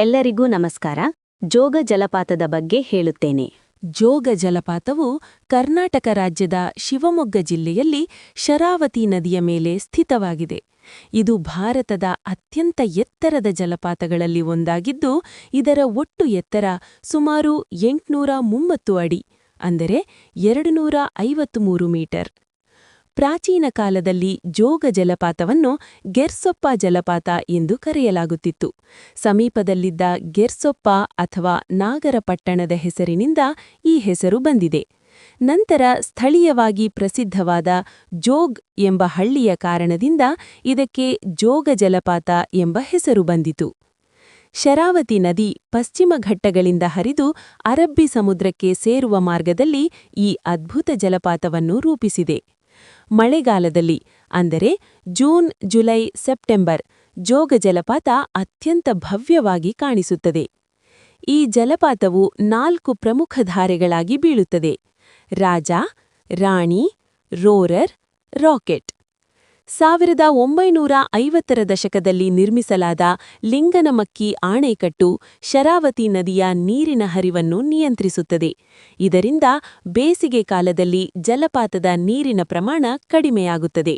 ಎಲ್ಲರಿಗೂ ನಮಸ್ಕಾರ. ಜೋಗ ಜಲಪಾತದ ಬಗ್ಗೆ ಹೇಳುತ್ತೇನೆ. ಜೋಗ ಜಲಪಾತವು ಕರ್ನಾಟಕ ರಾಜ್ಯದ ಶಿವಮೊಗ್ಗ ಜಿಲ್ಲೆಯಲ್ಲಿ ಶರಾವತಿ ನದಿಯ ಮೇಲೆ ಸ್ಥಿತವಾಗಿದೆ. ಇದು ಭಾರತದ ಅತ್ಯಂತ ಎತ್ತರದ ಜಲಪಾತಗಳಲ್ಲಿ ಒಂದಾಗಿದ್ದು, ಇದರ ಒಟ್ಟು ಎತ್ತರ ಸುಮಾರು 830 ಅಡಿ, ಅಂದರೆ 253 ಮೀಟರ್. ಪ್ರಾಚೀನ ಕಾಲದಲ್ಲಿ ಜೋಗ ಜಲಪಾತವನ್ನು ಗೆರ್ಸೊಪ್ಪ ಜಲಪಾತ ಎಂದು ಕರೆಯಲಾಗುತ್ತಿತ್ತು. ಸಮೀಪದಲ್ಲಿದ್ದ ಗೆರ್ಸೊಪ್ಪ ಅಥವಾ ನಾಗರಪಟ್ಟಣದ ಹೆಸರಿನಿಂದ ಈ ಹೆಸರು ಬಂದಿದೆ. ನಂತರ ಸ್ಥಳೀಯವಾಗಿ ಪ್ರಸಿದ್ಧವಾದ ಜೋಗ್ ಎಂಬ ಹಳ್ಳಿಯ ಕಾರಣದಿಂದ ಇದಕ್ಕೆ ಜೋಗ ಜಲಪಾತ ಎಂಬ ಹೆಸರು ಬಂದಿತು. ಶರಾವತಿ ನದಿ ಪಶ್ಚಿಮ ಘಟ್ಟಗಳಿಂದ ಹರಿದು ಅರಬ್ಬಿ ಸಮುದ್ರಕ್ಕೆ ಸೇರುವ ಮಾರ್ಗದಲ್ಲಿ ಈ ಅದ್ಭುತ ಜಲಪಾತವನ್ನು ರೂಪಿಸಿದೆ. ಮಳೆಗಾಲದಲ್ಲಿ ಅಂದರೆ ಜೂನ್, ಜುಲೈ, ಸೆಪ್ಟೆಂಬರ್ ಜೋಗ ಜಲಪಾತ ಅತ್ಯಂತ ಭವ್ಯವಾಗಿ ಕಾಣಿಸುತ್ತದೆ. ಈ ಜಲಪಾತವು 4 ಪ್ರಮುಖ ಧಾರೆಗಳಾಗಿ ಬೀಳುತ್ತದೆ: ರಾಜ, ರಾಣಿ, ರೋರರ್, ರಾಕೆಟ್. 1950ರ ದಶಕದಲ್ಲಿ ನಿರ್ಮಿಸಲಾದ ಲಿಂಗನಮಕ್ಕಿ ಆಣೆಕಟ್ಟು ಶರಾವತಿ ನದಿಯ ನೀರಿನ ಹರಿವನ್ನು ನಿಯಂತ್ರಿಸುತ್ತದೆ. ಇದರಿಂದ ಬೇಸಿಗೆ ಕಾಲದಲ್ಲಿ ಜಲಪಾತದ ನೀರಿನ ಪ್ರಮಾಣ ಕಡಿಮೆಯಾಗುತ್ತದೆ.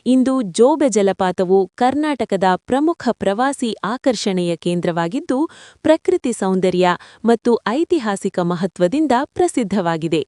ಇಂದು ಜೋಗ ಜಲಪಾತವು ಕರ್ನಾಟಕದ ಪ್ರಮುಖ ಪ್ರವಾಸಿ ಆಕರ್ಷಣೆಯ ಕೇಂದ್ರವಾಗಿದ್ದು, ಪ್ರಕೃತಿ ಸೌಂದರ್ಯ ಮತ್ತು ಐತಿಹಾಸಿಕ ಮಹತ್ವದಿಂದ ಪ್ರಸಿದ್ಧವಾಗಿದೆ.